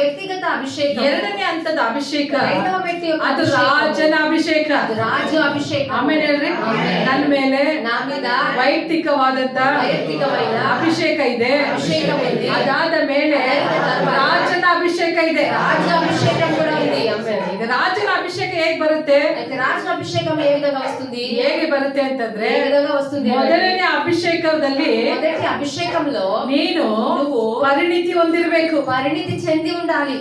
ವ್ಯಕ್ತಿಗತ ಅಭಿಷೇಕ. ಎರಡನೇ ಹಂತದ ಅಭಿಷೇಕ రెండవ వ్యక్తి యొక్క ಅದು ಅಭಿಷೇಕ. ರಾಜನ ಅಭಿಷೇಕ. ಅದು ರಾಜ ಅಭಿಷೇಕ. ಆಮೇಲೆ ಹೇಳ್ರಿ, ನನ್ನ ಮೇಲೆ నా మీద ವೈಯಕ್ತಿಕವಾದಂತ ಅಭಿಷೇಕ ಇದೆ. ಅಭಿಷೇಕ ఉంది. ಅದಾದ ಮೇಲೆ ರಾಜನ ಅಭಿಷೇಕ ಇದೆ. రాజ అభిషేకం కూడా ఉంది. ಈಗ ರಾಜನ ಅಭಿಷೇಕ ಹೇಗೆ ಬರುತ್ತೆ? అయితే రాజన అభిషేకం ఏ విధంగా వస్తుంది? ಹೇಗೆ ಬರುತ್ತೆ ಅಂತಂದ್ರೆ, ఏ విధంగా వస్తుంది? ಮೊದಲನೇ ಅಭಿಷೇಕದಲ್ಲಿ మొదటి అభిషేకంలో ನೀನು ಪರಿಣಿತಿ ಹೊಂದಿರಬೇಕು. పరిణితి చెంది ఉండాలి.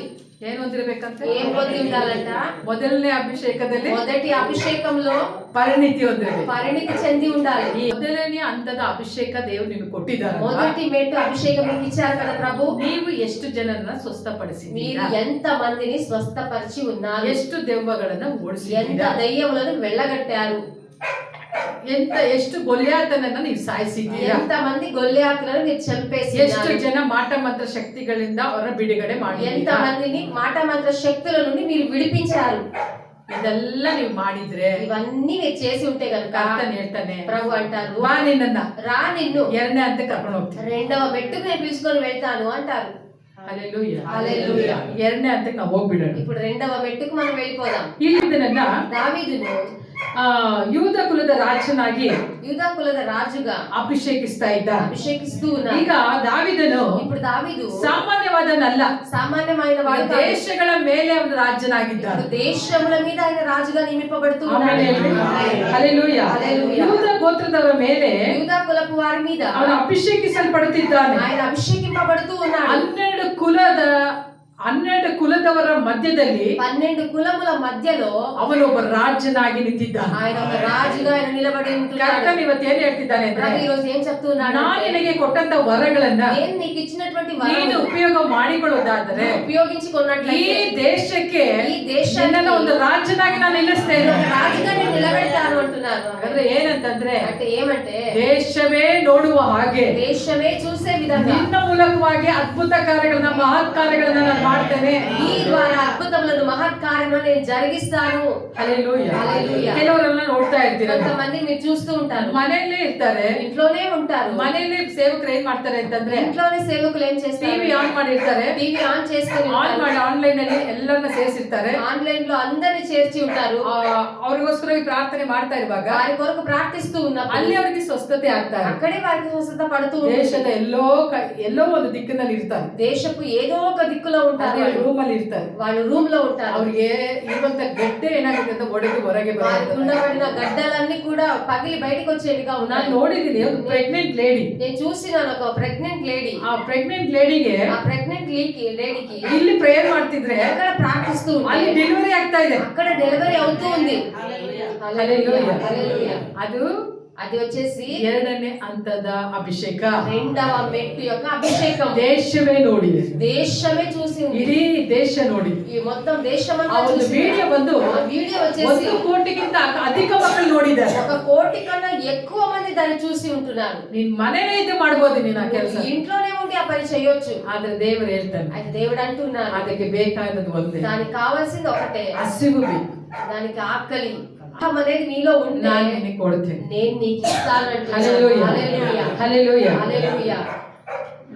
ಏನ್ ಹೊಂದಿರ್ಬೇಕಂತ? ఏం పొంది ఉండాలంట? ಮೊದಲನೇ ಅಭಿಷೇಕದಲ್ಲಿ మొదటి ಅಭಿಷೇకంలో ಪರಿಣಿತಿ ಹೊಂದಿರಬೇಕು. పరిణితి చెంది ఉండాలి. ಈ ಮೊದಲನೇ ಹಂತದ ಅಭಿಷೇಕ ದೇವರು ನಿಮಗೆ ಕೊಟ್ಟಿದ್ದಾರೆ. మొదటి మెట్టు అభిషేకం మీకు ఇచ్చారు కదా ప్రభు. ನೀವು ಎಷ್ಟು ಜನರನ್ನ మీరు ಸ್ವಸ್ಥಪಡಿಸಿದ್ದೀರಾ? ఎంత మందిని స్వస్థపరిచి ఉన్నారు? ಎಷ್ಟು ದೆವ್ವಗಳನ್ನ ఎంత ಓಡಿಸಿದ್ದೀರಾ? దయ్యములను వెళ్ళగట్టారు? ಎಷ್ಟು ಗೊಲ್ಯಾತನನ್ನ ನೀವು ಸಾಯಿಸಿದ್ದೀರಾ? ఎంత మంది గొల్లియాతులను మీరు ಎಷ್ಟು చంపేసినారు? ಜನ ಮಾಟ ಮಂತ್ರ ಶಕ್ತಿಗಳಿಂದ ಅವರ ಬಿಡುಗಡೆ ఎంత ಮಾಡಿದ್ದೀರಾ? మందిని మాట మంత్ర శక్తుల నుండి మీరు విడిపించారు? ಇದೆಲ್ಲ ನೀವು ಮಾಡಿದ್ರೆ ఇవన్నీ మీరు చేసి ఉంటే గనుక ಕರ್ತನ್ ಹೇಳ್ತಾನೆ, ప్రభు అంటారు, ಬಾ ನಿನ್ನನ್ನ రా నిన్ను ಎರಡನೇ ಹಂತ ಕರ್ಕೊಂಡು ಹೋಗ್ತೀನಿ. రెండవ మెట్టుకు నేను పిలుచుకొని వెళ్తాను అంటారు. ಹಲ್ಲೆಲೂಯಾ. హల్లెలూయా. ಎರಡನೇ ಹಂತಕ್ಕೆ ನಾವು ಹೋಗ್ಬಿಡೋಣ. ఇప్పుడు రెండవ మెట్టుకు మనం వెళ్ళిపోదాం. ಇದನ್ನ దావీదును ಯೂದ ಕುಲದ ರಾಜನಾಗಿ యూదా కులದ రాజుగా ಅಭಿಷೇಕಿಸ್ತಾ ಇದ್ದ. అభిషేకిస్తూ ఉన్నారు. ಈಗ ದಾವಿದನು ఇప్పుడు దావీదు ಸಾಮಾನ್ಯವಾದನಲ್ಲ, సామాన్యమైన వాడు కాదు. ದೇಶಗಳ ಮೇಲೆ ಅವನು ರಾಜನಾಗಿದ್ದಾನೆ. ఇప్పుడు దేశముల మీద ఆయన రాజుగా నియమింపబడుతూ ಆಮೇಲೆ ఉన్నాడు. ಹಲ್ಲೆಲೂಯಾ. హల్లెలూయా. ಯೂದ ಗೋತ್ರದವರ ಮೇಲೆ యూదా కులపు వారి మీద ಅವನು ಅಭಿಷೇಕಿಸಲ್ಪಡುತ್ತಿದ್ದಾನೆ. ఆయన అభిషేకింపబడుతూ ఉన్నాడు. 12 ಕುಲದವರ ಮಧ್ಯದಲ್ಲಿ 12 కులముల మధ్యలో ಅವನೊಬ್ಬ ರಾಜನಾಗಿ ನಿಂತಿದ್ದಾನೆ. ఆయన ఒక రాజుగా ఆయన నిలబడి ఉంటున్నాడు. ಕರ್ತನು ಇವತ್ತು ಏನ್ ಹೇಳ್ತಿದ್ದಾನೆ ಅಂದ್ರೆ, ప్రభు ఈ రోజు ఏం చెప్తున్నాడు? ನಾನು ನಿನಗೆ ಕೊಟ್ಟಂತ ವರಗಳನ್ನ నేను నీకు ఇచ్చినటువంటి ನೀನು వరము ಉಪಯೋಗ ಮಾಡಿಕೊಳ್ಳೋದಾದರೆ ಈ ఉపయోగించుకున్నట్లయితే ದೇಶಕ್ಕೆ ಈ ದೇಶಕ್ಕೆ ನಿನ್ನನ್ನು ಒಂದು ರಾಜನಾಗಿ ನಾನು ನಿಲ್ಲಿಸ್ತೇನೆ. ఒక రాజుగా నేను నిలబెడతాను అంటున్నారు. ಅಂದ್ರೆ ಏನಂತಂದ್ರೆ, అంటే ఏమంటే ದೇಶವೇ ನೋಡುವ ಹಾಗೆ దేశమే చూసే విధంగా ನಿನ್ನ ಮೂಲಕವಾಗಿ ಅದ್ಭುತ ಕಾರ್ಯಗಳನ್ನ ಮಹತ್ ಕಾರ್ಯಗಳನ್ನ ನಾನು ಮಾಡ್ತೇನೆ. ఈ ద్వారా అద్భుతములను మహత్ కార్యములను నేను జరిగిస్తాను. ಹಲ್ಲೆಲೂಯಾ. హల్లెలూయా. ಕೆಲವರೆಲ್ಲ ನೋಡ್ತಾ ಇರ್ತೀರ, కొంతమంది మీరు చూస్తూ ఉంటారు, ಮನೆಯಲ್ಲೇ ಇರ್ತಾರೆ. ఇంట్లోనే ఉంటారు. ಮನೆಯಲ್ಲಿ ಸೇವಕರು ಏನ್ ಮಾಡ್ತಾರೆ ಅಂತಂದ್ರೆ, ఇంట్లోనే సేవకులు ఏం చేస్తారు? ಟಿವಿ ಆನ್ ಮಾಡಿರ್ತಾರೆ. టీవీ ఆన్ చేసుకొని ಆನ್ ಮಾಡಿ ಆನ್ಲೈನ್ ಅಲ್ಲಿ ಎಲ್ಲರನ್ನ ಸೇರಿಸಿರ್ತಾರೆ. ఆన్లైన్ లో అందరిని చేర్చి ఉంటారు. ಅವ್ರಿಗೋಸ್ಕರ ಈ ಪ್ರಾರ್ಥನೆ ಮಾಡ್ತಾ ಇರುವಾಗ వారి కొరకు ప్రార్థిస్తూ ఉన్నప్పుడు ಅಲ್ಲಿ ಅವರಿಗೆ ಸ್ವಸ್ಥತೆ ಆಗ್ತಾರೆ. అక్కడే వారికి స్వస్థత పడుతూ ದೇಶದ ఉంటుంది. ಎಲ್ಲೋ ಒಂದು ದಿಕ್ಕಿನಲ್ಲಿ ಇರ್ತಾರೆ. దేశపు ఏదో ఒక దిక్కులో ఉంటారు. ರೂಮ್ ಅಲ್ಲಿ ಇರ್ತಾರೆ. వాళ్ళు రూమ్ లో ఉంటారు. ಅವ್ರಿಗೆ ಇರುವಂತ ಗಡ್ಡೆ ಏನಾಗುತ್ತೆ ಅಂತ ಒಡೆದು ಹೊರಗೆ వారికి ಬರುತ್ತೆ. ఉండబడిన గడ్డలన్నీ కూడా పగిలి బయటకు వచ్చేవిగా ನಾನು ఉన్నాయి. ನೋಡಿದೀನಿ ಒಂದು ಪ್ರೆಗ್ನೆಂಟ್ ಲೇಡಿ. నేను చూసినాను ఒక ప్రెగ్నెంట్ లేడీ. ಆ ಪ್ರೆಗ್ನೆಂಟ್ ಲೇಡಿಗೆ ఆ ప్రెగ్నెంట్ లేడీకి ಇಲ್ಲಿ ಪ್ರೇಯರ್ ಮಾಡ್ತಿದ್ರೆ ఎక్కడ ప్రార్థిస్తూ ಅಲ್ಲಿ ఉంటే ಡೆಲಿವರಿ ಆಗ್ತಾ ಇದೆ. అక్కడ డెలివరీ అవుతూ ఉంది. ಹಲ್ಲೆಲೂಯಾ. హల్లెలూయా. ಅದು అది వచ్చేసి ಎರಡನೇ ಹಂತದ ಅಭಿಷೇಕ. రెండవ మెట్టు యొక్క అభిషేకం. ದೇಶವೇ ನೋಡಿದೆ, దేశమే చూసి ఉంది. ಇಡೀ ದೇಶ ನೋಡಿದೆ. ఈ మొత్తం దేశమంతా ಆ ಒಂದು చూసి ವಿಡಿಯೋ ಬಂದು ఆ వీడియో వచ్చేసి 1 ಕೋಟಿಗಿಂತ ಅಧಿಕ ಮಕ್ಕಳು ನೋಡಿದ್ದಾರೆ. 1 కోటి కన్నా ఎక్కువ మంది దాన్ని చూసి ఉంటున్నారు. ನೀನ್ ಮನೇಲೇ ಇದ್ದು ಮಾಡ್ಬೋದು ನೀನ್ ಆ ಕೆಲಸ. ఇంట్లోనే ఉండి ఆ పని చేయొచ్చు. ಆದ್ರೆ ದೇವರು ಹೇಳ್ತಾನೆ, అయితే దేవుడు అంటున్నారు, ಅದಕ್ಕೆ ಬೇಕಾದದ್ದು ಒಂದೇ, దానికి కావాల్సింది ఒకటే, ಹಸಿವು ಬೇಕು. దానికి ఆకలి అనేది నీలో ఉంటే ನಾನು ನಿನಗೆ ಕೊಡ್ತೇನೆ. నేను నీకు ఇస్తాను అంటున్నాడు. ಹಲ್ಲೆಲೂಯಾ. హల్లెలూయా. ಹಲ್ಲೆಲೂಯಾ. హల్లెలూయా.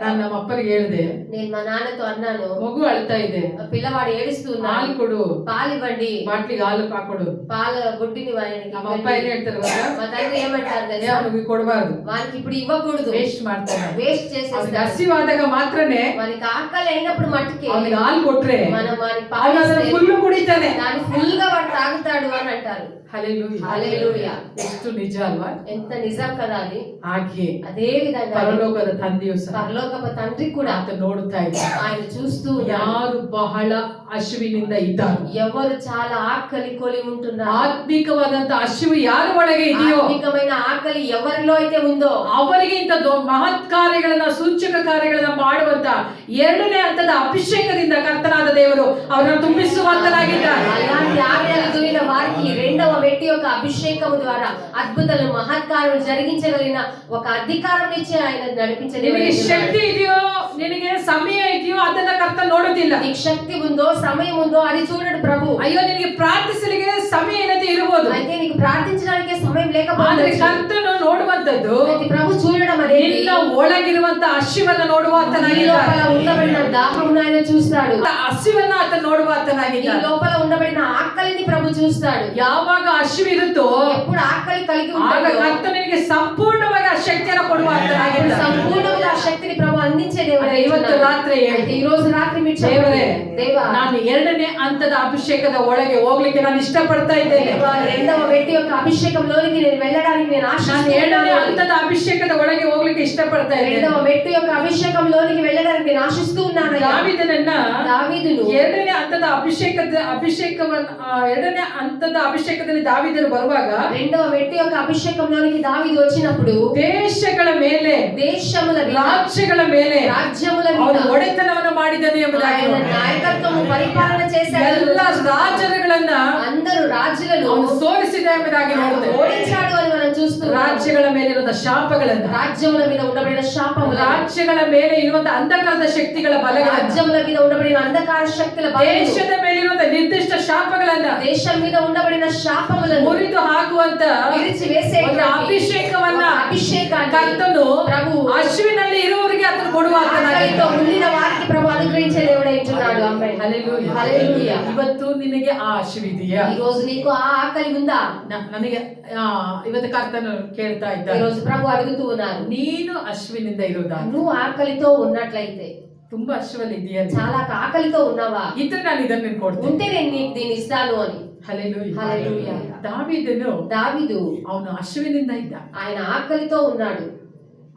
ನಾನು ನಮ್ಮ ಅಪ್ಪರಿಗೆ ಹೇಳಿದೆ, నేను మా నాన్నతో అన్నాను, ಮಗು ಅಳ್ತಾ ಇದೆ, ఆ పిల్లవాడు ఏడుస్తూ ಹಾಲು ఉన్నాడు, ಕೊಡು, పాలివ్వండి, ಬಾಟ್ಲಿಗೆ ಹಾಲು ಹಾಕೊಡು. పాల బుడ్డిని వానికి ನಮ್ಮ ಅಪ್ಪ ಏನ್ ಹೇಳ್ತಾರೆ ಗೊತ್ತಾ? మా తండ్రి ఏమంటారు ಏ, తెలుసా? ಅವ್ನಿಗೆ ಕೊಡಬಾರ್ದು, వానికి ఇప్పుడు ఇవ్వకూడదు, ವೇಸ್ಟ್ ಮಾಡ್ತಾನೆ. వేస్ట్ ಅವ್ನಿಗೆ చేసేస్తాడు. ಹಸಿವಾದಾಗ ಮಾತ್ರನೇ మనకి ఆకలి అయినప్పుడు మట్టుకే ಅವ್ನಿಗೆ ಹಾಲು ಕೊಟ್ರೆ మనం వానికి ಅವನು ಅದನ್ನ పాలిస్తే ಫುಲ್ಲು ಕುಡಿತಾನೆ. దాన్ని ఫుల్ గా వాడు తాగుతాడు అని అంటారు. ಹಲ್ಲೆಲೂಯಾ. హల్లెలూయా. ಎಷ್ಟು ನಿಜ ಅಲ್ವಾ? ఎంత నిజం కదా అది. ಹಾಗೆ అదే విధంగా ಪರಲೋಕದ ತಂದೆಯು ಸಹ పరలోకపు తండ్రి కూడా ಆತ ನೋಡುತ್ತಾ ಇದ್ದಾನೆ. ఆయన చూస్తూ ఉన్నాడు. ಯಾರು ಬಹಳ ಹಸಿವಿನಿಂದ ಇದ್ದಾರೆ, ఎవరు చాలా ఆకలి కొని ఉంటున్నారు, ಆತ್ಮಿಕವಾದಂತ ಹಸಿವು ಯಾರ ಒಳಗೆ ಇದೆಯೋ ఆత్మికమైన ఆకలి ఎవరిలో అయితే ఉందో ಅವರಿಗೆ ಇಂಥ ಮಹತ್ ಕಾರ್ಯಗಳನ್ನ ಸೂಚಕ ಕಾರ್ಯಗಳನ್ನ ಮಾಡುವಂತ ಎರಡನೇ ಹಂತದ ಅಭಿಷೇಕದಿಂದ ಕರ್ತನಾದ ದೇವರು ಅವರನ್ನು ತುಂಬಿಸುವಂತನಾಗಿದ್ದಾರೆ. అలాంటి ఆకలి దునిన వారికి ఈ రెండవ వ్యక్తి యొక్క అభిషేకము ద్వారా అద్భుతాలు మహత్కార్యాలు జరిగించగలిగిన ఒక అధికారం ఇచ్చి ఆయన ನಿನಗೆ ಶಕ್ತಿ ಇದೆಯೋ ನಿನಗೆ ಸಮಯ ಇದೆಯೋ ಅದನ್ನ ಕರ್ತ ನೋಡೋದಿಲ್ಲ. నీకు శక్తి ఉందో సమయం ఉందో అది చూడడు ప్రభు. ಅಯ್ಯೋ ನಿನಗೆ ಪ್ರಾರ್ಥಿಸಲಿಕ್ಕೆ ಸಮಯ ಏನಂತ ಇರಬಹುದು, అయితే నీకు ప్రార్థించడానికి సమయం ಆದ್ರೆ లేకపోవచ్చు. ಕರ್ತನು ನೋಡುವಂತದ್ದು అయితే ప్రభు చూడడం అనేది ನಿನ್ನ ಒಳಗಿರುವಂತ ಹಸಿವನ್ನ నీ ನೋಡುವಾತನಾಗಿದ್ದಾನೆ. లోపల ఉండబడిన దాహమును ఆయన చూస్తాడు. ಹಸಿವನ್ನ ಆತ నీ ನೋಡುವಾತನಾಗಿದ್ದಾನೆ. లోపల ఉండబడిన ఆకలిని ప్రభు చూస్తాడు. ಯಾವಾಗ ಹಸಿವಿರುತ್ತೋ ఎప్పుడు ఆకలి కలిగి ಆಗ ఉంటాడో ಕರ್ತ ನಿನಗೆ ಸಂಪೂರ್ಣವಾಗಿ ಆ ಶಕ್ತಿಯನ್ನು అప్పుడు ಕೊಡುವಾತನಾಗಿದ್ದಾನೆ. సంపూర్ణంగా ఆ శక్తిని ప్రభు అందించే దేవుడు. ಅದೇ ಇವತ್ತು ರಾತ್ರಿ అయితే ఈ రోజు రాత్రి మీరు ದೇವರೇ, దేవా ನಾನು ಎರಡನೇ ಹಂತದ ಅಭಿಷೇಕದ ಒಳಗೆ ಹೋಗ್ಲಿಕ್ಕೆ ನಾನು ಇಷ್ಟಪಡ್ತಾ ಇದ್ದೇನೆ. దేవా, రెండవ వ్యక్తి యొక్క అభిషేకంలోనికి నేను వెళ్ళడానికి నేను ನಾನು ಎರಡನೇ ఆశిస్తున్నాను. ಹಂತದ ಅಭಿಷೇಕದ ಒಳಗೆ ಹೋಗ್ಲಿಕ್ಕೆ ಇಷ್ಟಪಡ್ತಾ ಇದ್ದೇನೆ. రెండవ వ్యక్తి యొక్క అభిషేకంలోనికి వెళ్ళడానికి నేను ఆశిస్తూ ఉన్నాను. ದಾವೀದನನ್ನ దావీదును ಎರಡನೇ ಹಂತದ ಎರಡನೇ ಹಂತದ ಅಭಿಷೇಕದಲ್ಲಿ ದಾವೀದನು ಬರುವಾಗ రెండవ వ్యక్తి యొక్క అభిషేకంలోనికి దావీదు వచ్చినప్పుడు ದೇಶಗಳ ಮೇಲೆ దేశముల మీద, ರಾಜ್ಯಗಳ ಮೇಲೆ రాజ్యముల ಅವನು మీద ಒಡೆತನವನ್ನು ಮಾಡಿದನು ಎಂಬುದಾಗಿ ఆయన నాయకత్వము పరిపాలన చేశాడు. ಎಲ್ಲ ರಾಜ್ಯಗಳನ್ನ అందరు రాజులను ಅವನು ಸೋಲಿಸಿದ ಎಂಬುದಾಗಿ ನೋಡುತ್ತೇವೆ. ఓడించాడు అని మనం చూస్తున్నాం. ರಾಜ್ಯಗಳ ಮೇಲೆ ಇರುವ ಶಾಪಗಳನ್ನ, రాజ్యముల మీద ఉండబడిన శాపములు, ರಾಜ್ಯಗಳ ಮೇಲೆ ಇರುವಂತಹ ಅಂಧಕಾರದ ಶಕ್ತಿಗಳ ಬಲಗಳನ್ನ, రాజ్యముల మీద ఉండబడిన అంధకార శక్తుల బలములు, ದೇಶದ ಮೇಲೆ ಇರುವಂತಹ ನಿರ್ದಿಷ್ಟ ಶಾಪಗಳನ್ನ దేశం మీద ఉండబడిన శాపములను ಮುರಿದು ಹಾಕುವಂತ విరిచి వేసే ಒಂದು ಅಭಿಷೇಕವನ್ನ అభిషేకాన్ని ಕರ್ತನು ప్రభు ಅಶ್ವಿನಲ್ಲಿ ಇರುವವರಿಗೆ ಅದನ್ನು ఆకలితో ಕೊಡುವಾತನಾಗಿದ್ದಾನೆ. ఉండిన వారికి ప్రభు అనుగ్రహించే దేవుడై ఉంటున్నాడు. ఆమేన్. ಹಲ್ಲೆಲೂಯಾ. హల్లెలూయా. ಇವತ್ತು ನಿನಗೆ ಆ ಹಸಿವಿದೆಯಾ? ఈ రోజు నీకు ఆ ఆకలి ఉందా? ನನಗೆ ಇವತ್ತು ಕರ್ತನು ಕೇಳ್ತಾ ఈ ಇದ್ದಾನೆ, రోజు ప్రభు అడుగుతూ ఉన్నారు, ನೀನು ಹಸಿವಿನಿಂದ ಇರುವುದಾ? నువ్వు ఆకలితో ఉన్నట్లయితే, ತುಂಬಾ ಹಸಿವಲ್ಲಿ ಇದೆಯಾ? చాలా ఆకలితో ఉన్నావా? ಇದ್ರೆ ನಾನು ಇದನ್ನು ಕೊಡ್ತೇನೆ. ఉంటే నేను నీకు దీన్ని ఇస్తాను అని. ಹಲ್ಲೆಲೂಯಾ. హల్లెలూయా. ದಾವೀದನು దావీదు ಅವನು ಹಸಿವಿನಿಂದ ಇದ್ದ. ఆయన ఆకలితో ఉన్నాడు.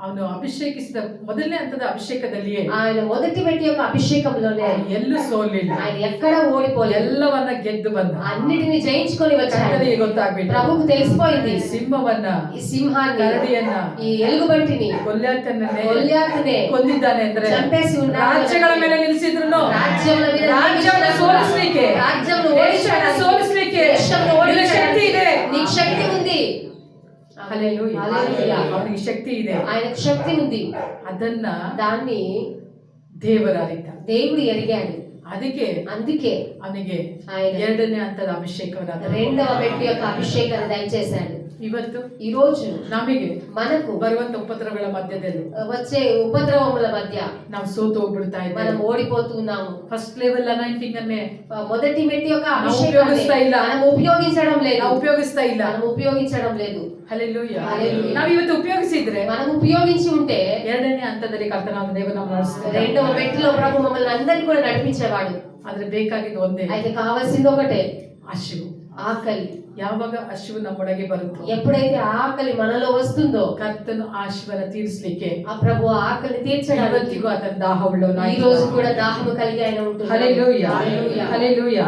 ಅವನು ಅಭಿಷೇಕಿಸಿದ ಮೊದಲನೇ ಹಂತದ ಅಭಿಷೇಕದಲ್ಲಿಯೇ ఆయన మొదటి వ్యక్తి యొక్క అభిషేకంలోనే ಎಲ್ಲೂ ಸೋಲಿಲ್ಲ, ఆయన ఎక్కడ ఓడిపోలేదు. ಎಲ್ಲವನ್ನ ಗೆದ್ದು ಬಂದ. అన్నిటిని జయించుకొని వచ్చాడు. ಕರ್ತನಿಗೆ ಗೊತ್ತಾಗ್ಬಿಟ್ಟು ప్రభువుకు తెలిసిపోయింది, ಈ ಸಿಂಹವನ್ನ, ఈ సింహాన్ని, ಕರಡಿಯನ್ನ, ఈ ఎలుగుబంటిని, ಗೊಲ್ಯಾತನನ್ನೇ గొల్యాతునే ಕೊಂದಿದ್ದಾನೆ ಅಂದ್ರೆ చంపేసి ఉన్నాడు. ರಾಜ್ಯಗಳ ಮೇಲೆ ನಿಲ್ಲಿಸಿದ್ರು, రాజ్యముల మీద ರಾಜ್ಯವನ್ನು ಸೋಲಿಸಲಿಕ್ಕೆ, రాజ్యమును ದೇಶವನ್ನು ఓడించడానికి, ಸೋಲಿಸಲಿಕ್ಕೆ దేశమును ನಿನಗೆ ఓడించడానికి ಶಕ್ತಿ ಇದೆ. నీకు శక్తి ఉంది. ಹಲ್ಲೆಲೂಯಾ. హల్లెలూయా. ಅವನಿಗೆ ಶಕ್ತಿ ಇದೆ. ఆయనకు శక్తి ఉంది. ಅದನ್ನ దాన్ని ದೇವರ ಅರಿತ. దేవుడు ఎరిగాడు. ಅದಕ್ಕೆ అందుకే ಅವನಿಗೆ ఆయన ಎರಡನೇ ಹಂತದ ಅಭಿಷೇಕವನ್ನು ಆತನು రెండవ వ్యక్తి యొక్క అభిషేకాన్ని దయచేశాడు. ಇವತ್ತು ఈ రోజు ನಮಗೆ మనకు ಬರುವಂತ ಉಪದ್ರವಗಳ ಮಧ್ಯದಲ್ಲಿ వచ్చే ఉపద్రవముల మధ్య ನಾವು ಸೋತು ಹೋಗ್ಬಿಡ್ತಾ మనం ಇದ್ದೇವೆ. ఓడిపోతున్నాము. ಫಸ್ಟ್ ಲೆವೆಲ್ ಅನಾಯಿಂಟಿಂಗ್ ಅನ್ನೇ మొదటి వ్యక్తి యొక్క ఉపయోగిస్తా అభిషేకాన్ని ಇಲ್ಲ. మనం ఉపయోగించడం లేదు. ನಾವು ಉಪಯೋಗಿಸ್ತಾ ಇಲ್ಲ. మనం ఉపయోగించడం లేదు. ಹಲ್ಲೆಲೂಯಾ. ಹಲ್ಲೆಲೂಯಾ. ನಾವು ಇವತ್ತು ಉಪಯೋಗಿಸಿದ್ರೆ మనం ఉపయోగించి ఉంటే ಎರಡನೇ ಹಂತದಲ್ಲಿ ಕರ್ತನಾದ ದೇವರು ನಮ್ಮನ್ನು ನಡೆಸ್ತಾರೆ. రెండవ వ్యక్తిలో ప్రభు మమ్మల్ని అందరినీ కూడా నడిపించేవాడు. ಆದ್ರೆ ಬೇಕಾಗಿದ್ದು ಒಂದೇ, అయితే కావాల్సింది ఒకటే, ಹಸಿವು. ఆకలి. ಯಾವಾಗ ಹಸಿವು ನಮ್ಮೊಳಗೆ ಬರುತ್ತೋ, ఎప్పుడైతే ఆకలి మనలో వస్తుందో ಕರ್ತನು ಆ ಹಸಿವನ್ನು ತೀರಿಸಲಿಕ್ಕೆ ఆ ప్రభు ఆకలిని తీర్చడానికి ಇವತ್ತಿಗೂ ಅದರ ದಾಹವುಳ್ಳವನಾಗಿ ఈ రోజు కూడా దాహము కలిగి ఆయన ఉంటున్నాడు. ಹಲ್ಲೆಲೂಯಾ. హల్లెలూయా. ಹಲ್ಲೆಲೂಯಾ.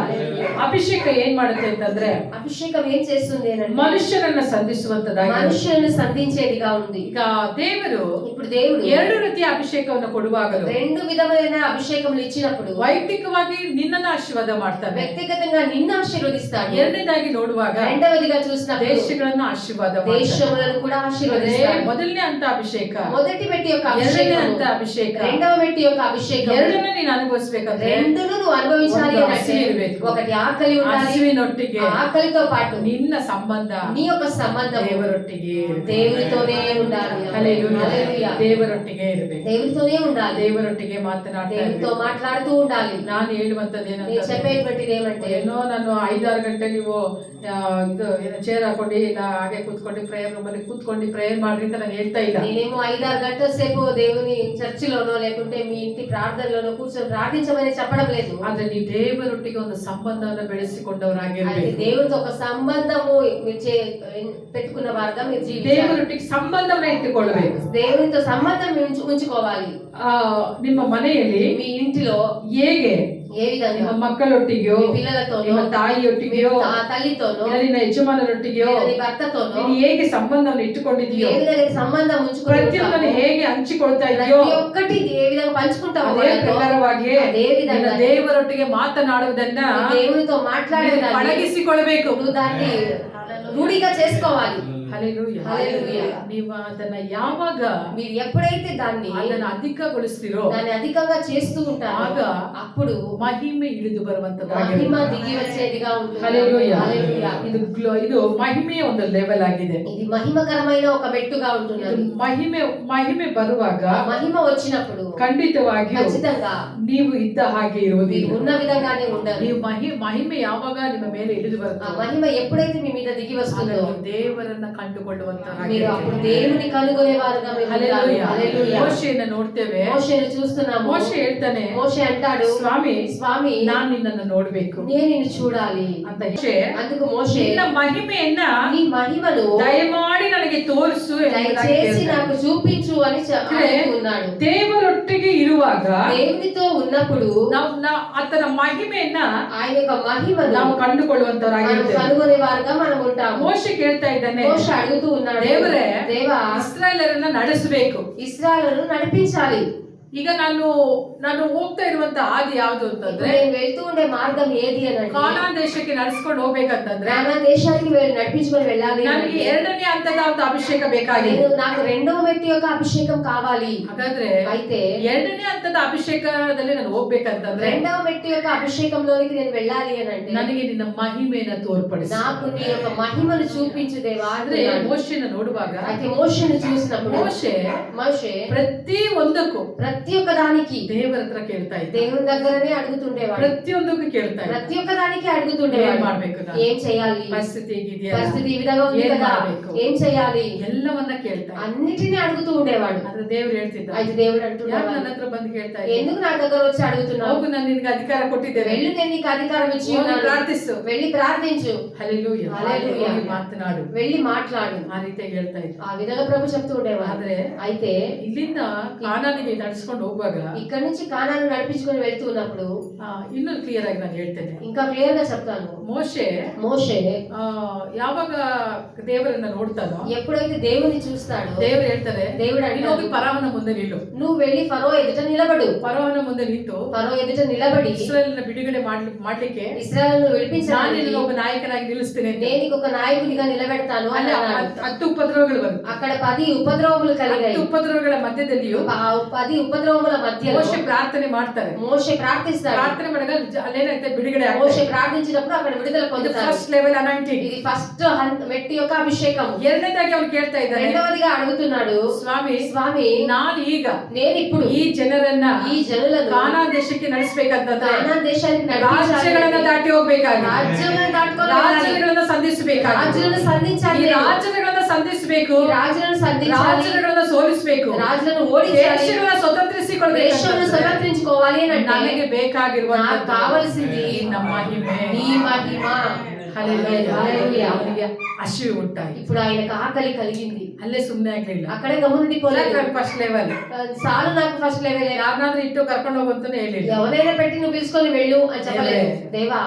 ಅಭಿಷೇಕ ಏನ್ ಮಾಡುತ್ತೆ ಅಂತಂದ್ರೆ అభిషేకం ఏం చేస్తుంది అంటే ಮನುಷ್ಯನನ್ನ ಸಂಧಿಸುವಂತದಾಗಿ. మనుషులను సంధించేదిగా ఉంది. ಈಗ ದೇವರು ఇప్పుడు దేవుడు ಎರಡು ರೀತಿಯ ಅಭಿಷೇಕವನ್ನು ಕೊಡುವಾಗಲೂ రెండు విధమైన అభిషేకములు ఇచ్చినప్పుడు ವೈಯಕ್ತಿಕವಾಗಿ ನಿನ್ನನ್ನು ಆಶೀರ್ವಾದ ಮಾಡ್ತಾನೆ. వ్యక్తిగతంగా నిన్ను ఆశీర్వదిస్తాడు. ಎರಡನೇದಾಗಿ ನೋಡುವಾಗ రెండవదిగా చూసినప్పుడు ದೇಶಗಳನ್ನ ಆಶೀರ್ವಾದ ಮಾಡ್ತಾನೆ. దేశములను కూడా ఆశీర్వదిస్తాడు. ಮೊದಲನೇ ಹಂತ ಅಭಿಷೇಕ, మొదటి వ్యక్తి యొక్క ಎರಡನೇ అభిషేకం, ಹಂತ ಅಭಿಷೇಕ, రెండవ వ్యక్తి యొక్క అభిషేకం, ಎರಡನ್ನ ನೀನು ಅನುಭವಿಸ್ಬೇಕಂದ್ರೆ రెండును నువ్వు అనుభవించాలి ಒಂದು అంటే ಹಸಿವು ಇರ್ಬೇಕು. ఒకటి ఆకలి ఉండాలి. ಹಸಿವಿನೊಟ್ಟಿಗೆ ఆ ఆకలితో పాటు ನಿನ್ನ ಸಂಬಂಧ నీ యొక్క సంబంధం ದೇವರೊಟ್ಟಿಗೆ ಇರ್ಬೇಕು. దేవునితోనే ఉండాలి. ಹಲ್ಲೆಲೂಯಾ. హల్లెలూయా. ದೇವರೊಟ್ಟಿಗೆ ಇರಬೇಕು. దేవునితోనే ఉండాలి. ದೇವರೊಟ್ಟಿಗೆ ಮಾತನಾಡ್ತಾ దేవునితో ಇರ್ಬೇಕು. మాట్లాడుతూ ఉండాలి. ನಾನು ಹೇಳುವಂತದ್ದು నేను ಏನಂತ, చెప్పేటువంటిది ఏమంటే ಏನೋ ನಾನು 5-6 ಗಂಟೆ ನೀವು ಇದು ಚೇರ್ ಹಾಕೊಂಡು ಇಲ್ಲ ಹಾಗೆ ಕೂತ್ಕೊಂಡು ಪ್ರೇಯರ್ ರೂಮ್ ಅಲ್ಲಿ ಕೂತ್ಕೊಂಡು ಪ್ರೇಯರ್ ಮಾಡ್ರಿ ಅಂತ ನಾನು ಹೇಳ್ತಾ ಇಲ್ಲ. నేనేమో 5-6 గంటల సేపు దేవుని చర్చిలోనో లేకుంటే మీ ఇంటి ప్రార్థనలోనో కూర్చొని ప్రార్థించమని చెప్పడం లేదు. ಆದ್ರೆ ನೀವು ದೇವರೊಟ್ಟಿಗೆ ಒಂದು ಸಂಬಂಧವನ್ನು ಬೆಳೆಸಿಕೊಂಡವರಾಗಿರ್ಬೇಕು. అయితే దేవుడితో ఒక సంబంధము మీరు పెట్టుకున్న వారుగా మీరు జీవించాలి. ದೇವರೊಟ್ಟಿಗೆ ಸಂಬಂಧವನ್ನ ಇಟ್ಟುಕೊಳ್ಳಬೇಕು. దేవునితో సంబంధం ఉంచుకోవాలి. ನಿಮ್ಮ ಮನೆಯಲ್ಲಿ మీ ఇంటిలో ಹೇಗೆ ఏ విధంగా ನಿಮ್ಮ ಮಕ್ಕಳೊಟ್ಟಿಗೆಯೋ నీ పిల్లలతోనో ನಿಮ್ಮ ತಾಯಿಯೊಟ್ಟಿಗೆಯೋ తల్లితోనో ಇಲ್ಲ ನಿನ್ನ ಯಜಮಾನರೊಟ್ಟಿಗೆಯೋ లేదా నీ భర్తతోనో ನೀನು ಹೇಗೆ ಸಂಬಂಧವನ್ನು ಇಟ್ಟುಕೊಂಡಿದೆಯೋ ఏ విధంగా సంబంధం ఉంచుకొని ಪ್ರತಿಯೊಂದನ್ನು ಹೇಗೆ ಹಂಚಿಕೊಳ್ತಾ ಇದೆಯೋ ప్రతి ఒక్కటి ఏ విధంగా పంచుకుంటావో ಅದೇ ಪ್ರಕಾರವಾಗಿ అదే ನಿನ್ನ విధంగా ದೇವರೊಟ್ಟಿಗೆ ಮಾತನಾಡುವುದನ್ನ దేవునితో మాట్లాడేదాన్ని ಪಳಗಿಸಿಕೊಳ್ಳಬೇಕು. నువ్వు దాన్ని రూಢిగా చేసుకోవాలి. ಹಲ್ಲೆಲೂಯಾ. హల్లెలూయా. ನೀವು ಅದನ್ನ ಯಾವಾಗ మీరు ఎప్పుడైతే దాన్ని ಅದನ್ನ ಅಧಿಕಗೊಳಿಸ್ತೀರೋ దాన్ని అధికంగా చేస్తూ ఉంటారో ಆಗ అప్పుడు ಮಹಿಮೆ ಇಳಿದು మహిమ ಬರುವಂತದ್ದಾಗಿರುತ್ತೆ. దిగి వచ్చేదిగా ఉంటుంది. ಹಲ್ಲೆಲೂಯಾ. హల్లెలూయా. ಇದು ಮಹಿಮೆಯ ಒಂದು ಲೆವೆಲ್ ಆಗಿದೆ. ఇది మహిమకరమైన ఒక మెట్టుగా ఉంటుంది. ಇದು ಮಹಿಮೆ ಬರುವಾಗ మహిమ వచ్చినప్పుడు ಖಂಡಿತವಾಗಿಯೂ ఖచ్చితంగా ನೀವು ಇದ್ದ ಹಾಗೆ మీరు ಇರುವುದಿಲ್ಲ. ఉన్న విధంగానే ఉండాలి. ನೀವು ಮಹಿಮೆ ಯಾವಾಗ ನಿಮ್ಮ ಮೇಲೆ ಇಳಿದು ఆ ಬರುತ್ತೋ మహిమ ఎప్పుడైతే మీ మీద దిగి వస్తుందో ದೇವರನ್ನ ಕಂಡುಕೊಳ್ಳುವಂತಹ మీరు అప్పుడు దేవుని కనుగొనేవారుగా మీరు ఉంటారు. ಹಲ್ಲೆಲೂಯಾ. హల్లెలూయా. ಮೋಶೆಯನ್ನು ನೋಡ್ತೇವೆ. మోషేను చూస్తున్నాము. ಮೋಶೆ ಹೇಳ್ತಾನೆ, మోషే అంటాడు, ಸ್ವಾಮಿ స్వామి ನಾನು ನಿನ್ನನ್ನು ನೋಡ್ಬೇಕು నేను నిన్ను చూడాలి ಅಂತ. ಮೋಶೆ అందుకు మోషే ನಿನ್ನ ಮಹಿಮೆಯನ್ನ నీ మహిమను ದಯಮಾಡಿ ನನಗೆ ತೋರಿಸು ಎಂಬುದಾಗಿ దయచేసి ಕೇಳ್ತಾನೆ. నాకు చూపించు అని ఉన్నాడు. ದೇವರೊಟ್ಟಿಗೆ ಇರುವಾಗ దేవునితో ఉన్నప్పుడు ಆತನ ಮಹಿಮೆಯನ್ನ ఆయన యొక్క మహిమను ನಾವು మనం ಕಂಡುಕೊಳ್ಳುವಂತವರಾಗಿರ್ತೇವೆ. కనుగొనేవారుగా మనం ఉంటాము. ಮೋಶೆ ಕೇಳ್ತಾ ಇದ್ದಾನೆ, మోషే అడుగుతూ ఉన్నాడు, ದೇವರೇ దేవా ಇಸ್ರಾಯೇಲರನ್ನ ನಡೆಸಬೇಕು. ఇశ్రాయేలును నడిపించాలి. ಈಗ ನಾನು ಹೋಗ್ತಾ ಇರುವಂತ ಹಾದಿ ಯಾವುದು ಅಂತಂದ್ರೆ, నేను వెళ్తూ ఉండే మార్గం ఏది అని అంటే ಕಾನಾನ್ ದೇಶಕ್ಕೆ ನಡೆಸ್ಕೊಂಡು ಹೋಗ್ಬೇಕಂತಂದ್ರೆ నా దేశానికి నడిపించుకొని వెళ్ళాలి. ನನಗೆ ಎರಡನೇ ಹಂತದ ಒಂದು ಅಭಿಷೇಕ ಬೇಕಾಗಿದೆ. నాకు రెండవ మెట్టు యొక్క అభిషేకం కావాలి. ಹಾಗಾದ್ರೆ అయితే ಎರಡನೇ ಹಂತದ ಅಭಿಷೇಕದಲ್ಲಿ ನಾನು ಹೋಗ್ಬೇಕಂತಂದ್ರೆ రెండవ మెట్టు యొక్క అభిషేకంలోనికి నేను వెళ్ళాలి అని అంటే ನನಗೆ ನಿನ್ನ ಮಹಿಮೆಯನ್ನು ತೋರ್ಪಡಿಸು. నాకు నీ యొక్క మహిమను చూపించు దేవా ಆದ್ರೆ అంటున్నాడు. ಮೋಶೆಯನ್ನು ನೋಡುವಾಗ అయితే మోషేను చూసినప్పుడు మోషే ಪ್ರತಿ ಒಂದಕ್ಕೂ ప్రతి ఒక్క దానికి ದೇವರ ಹತ್ರ ಕೇಳ್ತಾ ಇದ್ದ. దేవుని దగ్గరనే అడుగుతుండేవాడు. ಪ್ರತಿಯೊಂದಕ್ಕೂ ಕೇಳ್ತಾ ಇದ್ದ. ప్రతి ఒక్క దానికి అడుగుతుండేవాడు. ಏನ್ ಮಾಡ್ಬೇಕು ನಾನು? ఏం చేయాలి? ಪರಿಸ್ಥಿತಿ ಹೇಗಿದೆಯಾ? పరిస్థితి ఈ విధంగా ఉంది ಏನ್ కదా, ಮಾಡ್ಬೇಕು? ఏం చేయాలి? ಎಲ್ಲವನ್ನ ಕೇಳ್ತಾ ಇದ್ದ. అన్నిటిని అడుగుతూ ఉండేవాడు. ಆದ್ರೆ ದೇವರು ಹೇಳ್ತಿದ್ದ, అయితే దేవుడు ಯಾರು అంటున్నాడు, ನನ್ನ ಹತ್ರ ಬಂದು ಕೇಳ್ತಾ ಇದ್ದ? ఎందుకు నా దగ్గర వచ్చి అడుగుతున్నావు? ಹೋಗು, ನಾನು ನಿನಗೆ ಅಧಿಕಾರ ಕೊಟ್ಟಿದ್ದೇನೆ, వెళ్ళు, నేను నీకు అధికారం ఇచ్చి ಹೋಗಿ ఉన్నాను, ಪ್ರಾರ್ಥಿಸು, వెళ్ళి ప్రార్థించు, ಹಲ್ಲೆಲೂಯಾ, హల్లెలూయా, ಹೋಗಿ ಮಾತನಾಡು, వెళ్ళి మాట్లాడు. ಆ ರೀತಿಯಾಗಿ ಹೇಳ್ತಾ ಇದ್ದ. ఆ విధంగా ప్రభు చెప్తూ ఉండేవాడు. ಆದ್ರೆ అయితే ಇಲ್ಲಿಂದ ಕಾನಾನಿಗೆ ನಡೆಸ್ಕೊಂಡು ಹೋಗುವಾಗ ఇక్కడ నుంచి కానాను నడిపించుకొని వెళ్తూ ఉన్నప్పుడు ಇನ್ನೂ ಕ್ಲಿಯರ್ ಆಗಿ ನಾನು ಹೇಳ್ತೇನೆ. ఇంకా క్లియర్ గా చెప్తాను. ಮೋಶೆ ಯಾವಾಗ ದೇವರನ್ನ ನೋಡ್ತಾನೋ, ఎప్పుడైతే దేవుని చూస్తాడో ದೇವರು ಹೇಳ್ತಾರೆ, దేవుడు ನೀನು ಹೋಗಿ ಫರೋಹನ ಮುಂದೆ ನಿಲ್ಲು. నువ్వు వెళ్ళి ఫరో ఎదుట నిలబడు. ಫರೋಹನ ಮುಂದೆ ನಿಂತು ఫరో ఎదుట నిలబడి ಇಸ್ರಾಯೇಲನ್ನ ಬಿಡುಗಡೆ ಮಾಡ್ಲಿಕ್ಕೆ ఇశ్రాయేలును ನಾನು విడిపించడానికి ನಿನ್ನನ್ನು ಒಬ್ಬ ನಾಯಕನಾಗಿ ನಿಲ್ಲಿಸ್ತೇನೆ ಅಂತ. నేను నీకు ఒక నాయకుడిగా నిలబెడతాను అని ಅಲ್ಲ, అన్నాడు. 10 ಉಪದ್ರವಗಳು ಬರುತ್ತೆ. అక్కడ 10 ఉపద్రవములు కలిగాయి. 10 ಉಪದ್ರವಗಳ ಮಧ್ಯದಲ್ಲಿಯೂ 10 ఉపద్రవముల మధ్యలో ಮೋಶೆ ಪ್ರಾರ್ಥನೆ ಮಾಡ್ತಾರೆ. మోషే ప్రార్థిస్తాడు. ಪ್ರಾರ್ಥನೆ ಮಾಡಿದಾಗ ಅಲ್ಲೇನಾಗುತ್ತೆ, ಬಿಡುಗಡೆ ಆಗ್ತದೆ. మోషే ప్రార్థించినప్పుడు అక్కడ విడుదల పొందుతాడు. First level anointing. ఇది ఫస్ట్ మెట్టు యొక్క అభిషేకం. ಎರಡನೇದಾಗಿ ಅವ್ನು ಕೇಳ್ತಾ ಇದ್ದಾನೆ, రెండవదిగా అడుగుతున్నాడు, ಸ್ವಾಮಿ ನಾನು ಈಗ నేను ఇప్పుడు ಈ ಜನರನ್ನ ఈ జనులను ಕಾನಾನ್ ದೇಶಕ್ಕೆ ನಡೆಸಬೇಕಂತಂದ್ರೆ కానాన్ దేశానికి ರಾಜ್ಯಗಳನ್ನ ದಾಟಿ ಹೋಗ್ಬೇಕಾಗಿ, రాజ్యాలను దాటుకొని ರಾಜ್ಯಗಳನ್ನ ಸಂಧಿಸಬೇಕಾಗಿ, రాజులను సంధించాలి. ಈ ರಾಜ್ಯಗಳನ್ನ ಸಂಧಿಸಬೇಕು, రాజులను సంధించాలి, ರಾಜ್ಯಗಳನ್ನ ಸೋಲಿಸಬೇಕು, రాజులను ఓడించాలి, ದೇಶಗಳನ್ನ ಸ್ವತಂತ್ರಿಸಿಕೊಳ್ಳಬೇಕು. దేశాలను స్వతంత్రించుకోవాలి అని అంటే ನನಗೆ ಬೇಕಾಗಿರುವಂತದ್ದು నాకు కావాల్సింది ನಮ್ಮ ಮಹಿಮೆ. నీ మహిమ. ಹಲ್ಲೆಲೂಯಾ. హల్లెలూయా. ಅವನಿಗೆ ಹಸಿವು ಉಂಟಾಗಿ ఇప్పుడు ఆయనకు ఆకలి కలిగింది. ಅಲ್ಲೇ ಸುಮ್ಮನೆ ಆಗ್ಲಿಲ್ಲ. అక్కడే గమనుండిపోలేదు. ಫಸ್ಟ್ ಲೆವೆಲ್ చాలు నాకు ఫస్ట్ లెవెల్. ಯಾರನ್ನಾದ್ರೂ ಇಟ್ಟು ಕರ್ಕೊಂಡು ಹೋಗಂತಾನೆ ಹೇಳಿಲ್ಲ. ఎవరైనా పెట్టి నువ్వు పిలుచుకొని వెళ్ళు అని చెప్పలేదు. దేవా,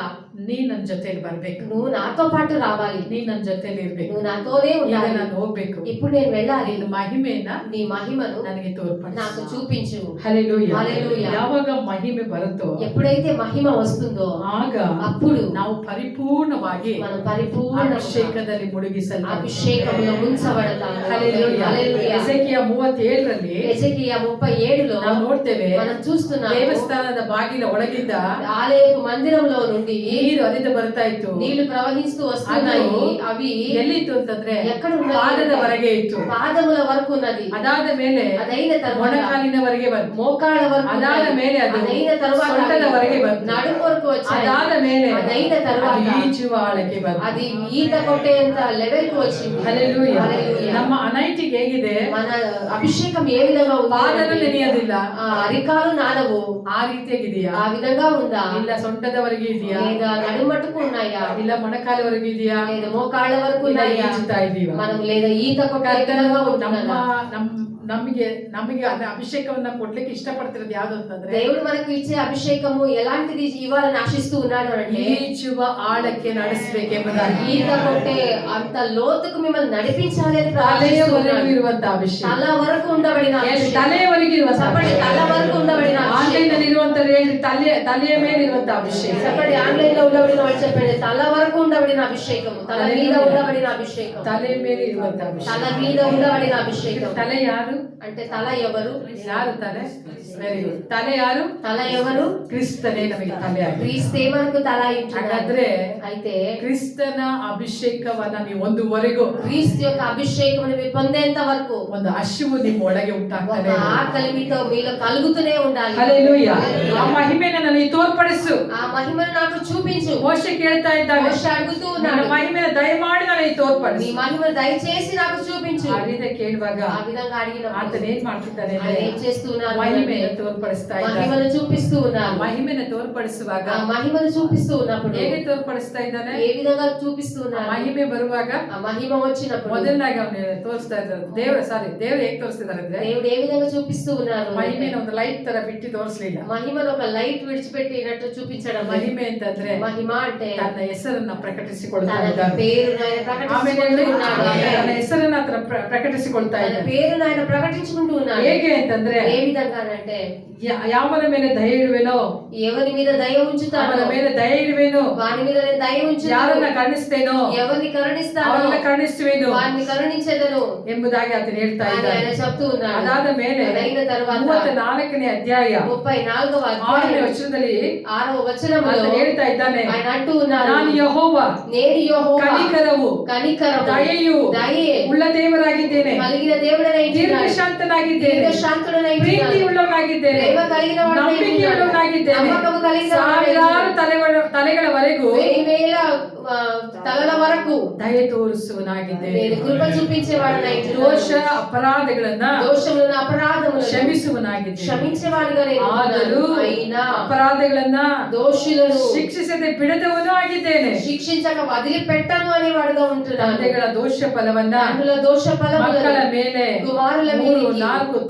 ನೀ ನನ್ನ ಜೊತೆಲಿ ಬರ್ಬೇಕು, నువ్వు నాతో పాటు రావాలి, ನೀ ನನ್ನ ಜೊತೆಲಿ ಇರ್ಬೇಕು, నువ్వు నాతోనే ಈಗ ఉండాలి. ನಾನು ಹೋಗ್ಬೇಕು, ఇప్పుడు నేను వెళ్ళాలి. ನಿನ್ನ ಮಹಿಮೆಯನ್ನ నీ మహిమను ನನಗೆ ತೋರ್ಪಡಿಸು, నాకు చూపించు. ಹಲ್ಲೆಲೂಯಾ. హల్లెలూయా. ಯಾವಾಗ ಮಹಿಮೆ ಬರುತ್ತೋ ఎప్పుడైతే మహిమ వస్తుందో ಆಗ అప్పుడు ನಾವು ಪರಿಪೂರ್ಣವಾಗಿ మనం పరిపూర్ణ ಅಭಿಷೇಕದಲ್ಲಿ ಮುಳುಗಿಸಲ್ಪಡುತ್ತೇವೆ. అభిషేకంలో ఉంచబడతాము. ಹಲ್ಲೆಲೂಯಾ. హల్లెలూయా. ಎಸೆಕಿಯ 37ರಲ್ಲಿ ఎజెకియా 37లో ನಾವು ನೋಡ್ತೇವೆ, మనం చూస్తున్నాము, ದೇವಸ್ಥಾನದ ಬಾಗಿಲ ಒಳಗಿಂದ ఆలయపు మందిరంలో నుండి ನೀರು ಹರಿದು ಬರ್ತಾ ಇತ್ತು. నీళ్లు ప్రవహిస్తూ వస్తున్నాయి. అవి ಎಲ್ಲಿತ್ತು ಅಂತಂದ್ರೆ ఎక్కడ ఉన్నాయి? ಪಾದದವರೆಗೆ ಇತ್ತು. పాదముల వరకు ఉన్నది. ಅದಾದ ಮೇಲೆ అదైన తర్వాత ಮೊಣಕಾಲಿನವರೆಗೆ ಬಂತು. మోకాళ్ళ వరకు ಅದಾದ ఉన్నది. ಮೇಲೆ ಅದು అదైన తర్వాత ಸೊಂಟದವರೆಗೆ ಬಂತು. నడుము వరకు వచ్చాయి. ಅದಾದ ಮೇಲೆ అదైన తర్వాత ಅದು ಈಜುವ ಆಳಕ್ಕೆ ಬಂತು. అది ఈత కొట్టేంత లెవెల్ కు వచ్చింది. ಹಲ್ಲೆಲೂಯಾ. హల్లెలూయా. ನಮ್ಮ ಅನೈಟಿಂಗ್ ಹೇಗಿದೆ, మన అభిషేకం ఏ విధంగా ఉంది? ಪಾದನು ನೆನೆಯೋದಿಲ್ಲ, అరికాలు నానవు. ಆ ರೀತಿಯಾಗಿದೆಯಾ? ఆ విధంగా ఉందా? ಇಲ್ಲ ಸೊಂಟದವರೆಗೆ ಇದೆಯಾ? లేదా నడుమట్టుకు ఉన్నాయా? ಇಲ್ಲ ಮೊಣಕಾಲವರೆಗೆ ಇದೆಯಾ? లేదా మోకాళ్ళ వరకు ಇಲ್ಲ ఉన్నాయా? ಈಜುತ್ತಾ ಇದೀವ? మనం లేదా ఈత కొట్టే విధంగా ఉంటున్నారా? ನಮಗೆ ಅದ ಅಭಿಷೇಕವನ್ನ ಕೊಡ್ಲಿಕ್ಕೆ ಇಷ್ಟಪಡ್ತಿರೋದು ಯಾವ್ದು ಅಂತಂದ್ರೆ దేవుడు మనకు ఇచ్చే అభిషేకము ఎలాంటిది ఇవ్వాలని ఆశిస్తూ ఉన్నాడు అంటే ಈಜುವ ಆಳಕ್ಕೆ ನಡೆಸಬೇಕೆಂಬುದಾಗಿ ఈత కొట్టే అంత లోతుకు మిమ్మల్ని నడిపించాలి అని ತಲೆಯವರೆಗೂ ప్రార్థిస్తున్నాడు. ಇರುವಂತ ಅಭಿಷೇಕ, తల వరకు ఉండబడిన అభిషేకం. ತಲೆಯವರೆಗೂ ಇರುವಂತ చెప్పండి, తల వరకు ఉండబడిన అభిషేకం. ಆನ್ಲೈನ್ ನಲ್ಲಿ ಇರುವಂತ ತಲೆಯ ಮೇಲೆ ಇರುವಂತ ಅಭಿಷೇಕ. చెప్పండి, ఆన్లైన్ లో ఉండబడిన వాళ్ళు చెప్పండి, తల వరకు ఉండబడిన అభిషేకం, తల మీద ఉండబడిన అభిషేకం, ತಲೆ ಮೇಲೆ ಇರುವಂತ ಅಭಿಷೇಕ. తల మీద ఉండబడిన అభిషేకం. ತಲೆ ಯಾರು? అంటే తల ఎవరు? ಯಾರು ತಲೆ? Very good. ತಲೆ ಯಾರು? తల ఎవరు? ಕ್ರಿಸ್ತನೇ ನಮಗೆ ತಲೆ ಆಗಿ. క్రీస్తే మనకు తల ఇచ్చాడు. ಹಾಗಾದ್ರೆ అయితే ಕ್ರಿಸ್ತನ ಅಭಿಷೇಕವನ್ನ ನೀವು ಒಂದುವರೆಗೂ, క్రీస్తు యొక్క అభిషేకం మీరు పొందేంత వరకు ಒಂದು ಹಸಿವು ನಿಮ್ಮ ಒಳಗೆ ఒక ಉಂಟಾಗ್ತಾನೆ. ఆకలి మీలో కలుగుతూనే ఉండాలి. ಹಲ್ಲೆಲೂಯಾ. ಆ ಮಹಿಮೆನ ನನಗೆ ತೋರ್ಪಡಿಸು. ఆ మహిమను నాకు చూపించు. ಮೋಶೆ ಕೇಳ್ತಾ ಇದ್ದಾನೆ, మోషే అడుగుతూ ನನ್ನ ఉన్నాడు, ಮಹಿಮೆನ ದಯಮಾಡಿ ನನಗೆ నీ ತೋರ್ಪಡಿಸು. మహిమను దయచేసి నాకు చూపించు. ಆ ರೀತಿ ಕೇಳುವಾಗ ఆ విధంగా అడిగిన ಆತನ ಏನ್ ಮಾಡ್ತಿದ್ದಾನೆ ఆయన ಅಂದ್ರೆ ఏం చేస్తూ ఉన్నారు? ಮಹಿಮೆಯನ್ನು ತೋರ್ಪಡಿಸ್ತಾ ಇದ್ದಾನೆ. మహిమను చూపిస్తూ ఉన్నారు. ಮಹಿಮೆನ ತೋರ್ಪಡಿಸುವಾಗ ఆ మహిమను చూపిస్తూ ఉన్నప్పుడు ಹೇಗೆ ತೋರ್ಪಡಿಸ್ತಾ ಇದ್ದಾನೆ? ఏ విధంగా చూపిస్తూ ఉన్నారు? ಮಹಿಮೆ ಬರುವಾಗ ఆ మహిమ వచ్చినప్పుడు ಮೊದಲನಾಗಿ ಅವನು ತೋರಿಸ್ತಾ ಇದ್ದಾರೆ. ದೇವರು ಹೇಗೆ ತೋರಿಸ್ತಿದ್ದಾರೆ ಅಂದ್ರೆ, దేవుడు ఏ విధంగా చూపిస్తూ ఉన్నారు? ಮಹಿಮೆನ ಒಂದು ಲೈಟ್ ತರ ಬಿಟ್ಟು ತೋರಿಸ್ಲಿಲ್ಲ. మహిమను ఒక లైట్ విడిచిపెట్టినట్టు చూపించడం. ಮಹಿಮೆ ಅಂತಂದ್ರೆ మహిమ అంటే ತನ್ನ ಹೆಸರನ್ನ ಪ್ರಕಟಿಸಿಕೊಳ್ತಾ తన ಇದ್ದಾನೆ. పేరును ఆయన ಆಮೇಲೆ ప్రకటించుకుంటూ ఉన్నాడు. ತನ್ನ ಹೆಸರನ್ನ ಪ್ರಕಟಿಸಿಕೊಳ್ತಾ తన ಇದ್ದಾನೆ. పేరును ఆయన ప్రకటించుకుంటూ ఉన్నాడు. ಹೇಗೆ ಅಂತಂದ್ರೆ, ఏ విధంగానంటే ಯಾವನ ಮೇಲೆ ದಯ ಇಡುವೆನೋ ఎవరి మీద దయ ఉంచుతానో ಅವನ ಮೇಲೆ ದಯ ಇಡುವೆನು, వారి మీద నేను దయ ఉంచుతాను. ಯಾರನ್ನ ಕರುಣಿಸ್ತೇನೋ ఎవరిని కరుణిస్తానో ಅವರನ್ನ ಕರುಣಿಸುವೆನು వారిని కరుణించెదను ಎಂಬುದಾಗಿ ಆತನು ಹೇಳ್ತಾ అని ಇದ್ದಾನೆ. ఆయన చెప్తూ ఉన్నాడు. ಅದಾದ ಮೇಲೆ అదైన తర్వాత 34ನೇ ಅಧ್ಯಾಯ 34వ 6ನೇ అధ్యాయం ವಚನದಲ್ಲಿ 6వ వచనములో ಆತನು ಹೇಳ್ತಾ ಇದ್ದಾನೆ, ఆయన అంటూ ఉన్నాడు, ನಾನು ಯೆಹೋವ, నేను యెహోవా, ಕನಿಕರವು కనికరము, ದಯೆಯು దయే ಉಳ್ಳ ದೇವರಾಗಿದ್ದೇನೆ, కలిగిన దేవుడనై ದೀರ್ಘಶಾಂತನಾಗಿದ್ದೇನೆ, దీర్ఘశాంతుడనై ಪ್ರೀತಿಯುಳ್ಳವನಾಗಿದ್ದೇನೆ, ప్రేమ కలిగిన వాడనై ನಂಬಿಕೆಯುಳ್ಳವನಾಗಿದ್ದೇನೆ, నమ్మకము కలిగిన ಸಾವಿರಾರು ತಲೆಗಳವರೆಗೂ వేల తలల వరకు ದಯೆ ತೋರಿಸುವನಾಗಿದ್ದೇನೆ, నేను కృప చూపించేవాడనై ದೋಷ ಅಪರಾಧಗಳನ್ನ దోషములను అపరాధములను ಕ್ಷಮಿಸುವನಾಗಿದ್ದೇನೆ. క్షమించేవాడిగా నేను ಆದರೂ ఉన్నాను. అయినా ಅಪರಾಧಗಳನ್ನ దోషులను ಶಿಕ್ಷಿಸದೆ ಬಿಡದವನು ಆಗಿದ್ದೇನೆ. శిక్షించక వదిలిపెట్టను అనేవాడుగా ఉంటున్నాను. ತಂದೆಗಳ ದೋಷ ಫಲವನ್ನ తండ్రుల దోష ಮಕ್ಕಳ ఫలములను ಮೇಲೆ కుమారుల 3-4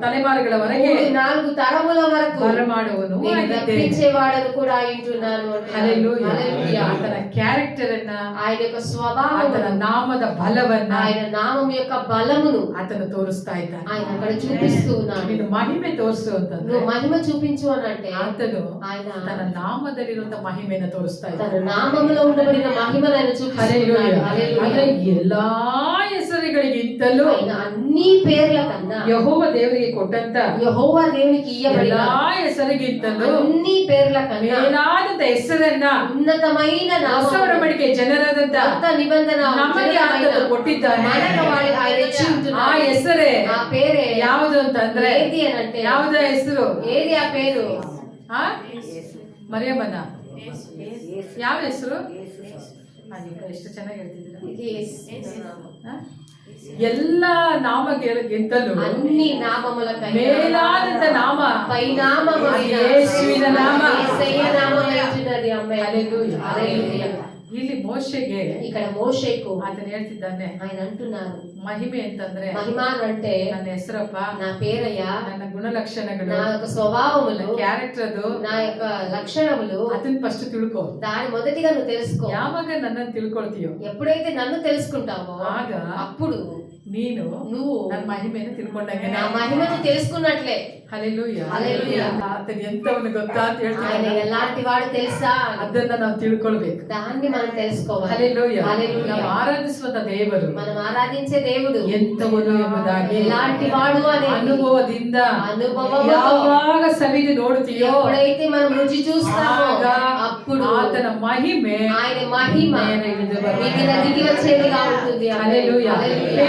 ತಲೆಮಾರುಗಳವರೆಗೆ 3-4 తరముల వరకు ಬರಮಾಡುವನು నేను ಆಗಿದ್ದೇನೆ. రప్పించేవాడను కూడా ఉంటున్నాను. ಹಲ್ಲೆಲೂಯಾ. హల్లెలూయా. ಆತನ ಕ್ಯಾರೆಕ್ಟರ್ ಅನ್ನ, ఆయన యొక్క స్వభావం, ಆತನ ನಾಮದ ಬಲವನ್ನ ఆయన నామం యొక్క బలమును ಆತನು ತೋರಿಸ್ತಾ ಇದ್ದಾನೆ. ఆయన అక్కడ చూపిస్తూ ఉన్నాడు. ನೀನು ಮಹಿಮೆ ತೋರಿಸು ಅಂತಂದ್ರೆ నువ్వు మహిమ చూపించు అని అంటే ಆತನು ఆయన ತನ್ನ ನಾಮದಲ್ಲಿರುವಂತ ಮಹಿಮೆಯನ್ನು ತೋರಿಸ್ತಾ తన ಇದ್ದಾನೆ. నామములో ఉండబడిన మహిమను ఆయన చూపిస్తున్నాడు. ಹಲ್ಲೆಲೂಯಾ. హల్లెలూయా. ಆದ್ರೆ ಎಲ್ಲಾ ಹೆಸರುಗಳಿಗಿಂತಲೂ ఆయన అన్ని పేర్ల కన్నా ಯೆಹೋವ ದೇವರಿಗೆ ಕೊಟ್ಟಂತ యెహోవా దేవునికి ఇయ్యబడిన ಎಲ್ಲಾ ಹೆಸರಿಗಿಂತಲೂ అన్ని పేర్ల కన్నా ಮೇಲಾದಂತ ಹೆಸರನ್ನ ఉన్నతమైన ಹೊಸ నామమును, ಒಡಂಬಡಿಕೆ ಜನರಾದಂತ కొత్త నిబంధన ನಮಗೆ ಆತನು ಕೊಟ್ಟಿದ್ದಾನೆ. మనకు ఆయన ఇచ్చి ಆ ఉంటున్నాడు. ಹೆಸರೇ ఆ పేరే ಯಾವುದು ಅಂತಂದ್ರೆ, ఏది అని అంటే ಯಾವ್ದ ಹೆಸರು? ఏది ఆ పేరు? ಆ ಮರಿಯಮ್ಮನ ಯಾವ ಹೆಸರು? ಎಷ್ಟು ಚೆನ್ನಾಗಿ ಹೇಳ್ತಿದ್ದೀರಾ. ఇది యేసు నామం. ಆ? ಎಲ್ಲ ನಾಮಗಳಿಗಿಂತಲೂ అన్ని నామముల ಮೇಲಾದಂತ ನಾಮ పైనామమైన ಯೇಸುವಿನ ನಾಮ. యేసయ్య నామమై ఉంటున్నది. అమ్మాయి హల్లెలూయా. హల్లెలూయా. ಇಲ್ಲಿ ಮೋಶೆಗೆ ఇక్కడ మోషేకు ಆತನು ಹೇಳ್ತಿದ್ದಾನೆ, ఆయన అంటున్నారు, ಮಹಿಮೆ ಅಂತಂದ್ರೆ మహిమ అంటే ನನ್ನ ಹೆಸರಪ್ಪ, నా పేరయ్యా, ನನ್ನ ಗುಣಲಕ್ಷಣಗಳು, నా యొక్క స్వభావములు, ಕ್ಯಾರೆಕ್ಟರ್ ಅದು, నా యొక్క లక్షణములు, ಅದನ್ನ ಫಸ್ಟ್ ತಿಳ್ಕೊ. దాని మొదటిగా నువ్వు తెలుసుకో. ಯಾವಾಗ ನನ್ನನ್ನು ತಿಳ್ಕೊಳ್ತೀಯೋ ఎప్పుడైతే నన్ను తెలుసుకుంటావో ಆಗ అప్పుడు ನೀನು నువ్వు ನನ್ನ ಮಹಿಮೆಯನ್ನು ತಿಳ್ಕೊಂಡಂಗೆ. నా మహిమను తెలుసుకున్నట్లే. ಹಲ್ಲೆಲೂಯಾ. హల్లెలూయా. ಆತನು ಎಂತವನು ಗೊತ್ತಾ ಅಂತ ఆయన ಹೇಳ್ತಾನೆ. ఎలాంటి వాడు తెలుసా? ಅದನ್ನ ನಾವು ತಿಳ್ಕೊಳ್ಬೇಕು. దాన్ని మనం తెలుసుకోవాలి. ಹಲ್ಲೆಲೂಯಾ. హల్లెలూయా. ನಾವು ಆರಾಧಿಸುವಂತ ದೇವರು మనం ఆరాధించే దేవుడు ಎಂತವನು ಎಂಬುದಾಗಿ ఎలాంటి వాడు అనే ಅನುಭವದಿಂದ అనుభవముతో ಯಾವಾಗ ಸವಿದು ನೋಡುತ್ತೀಯೋ ఎప్పుడైతే మనం రుచి చూస్తామో ಆಗ అప్పుడు ಆತನ ಮಹಿಮೆ ఆయన మహిమ ಮೇಲೆ ಇಳಿದು ಬರುತ್ತದೆ. దిగి వచ్చేదిగా ఉంటుంది. హల్లెలూయా. హల్లెలూయా.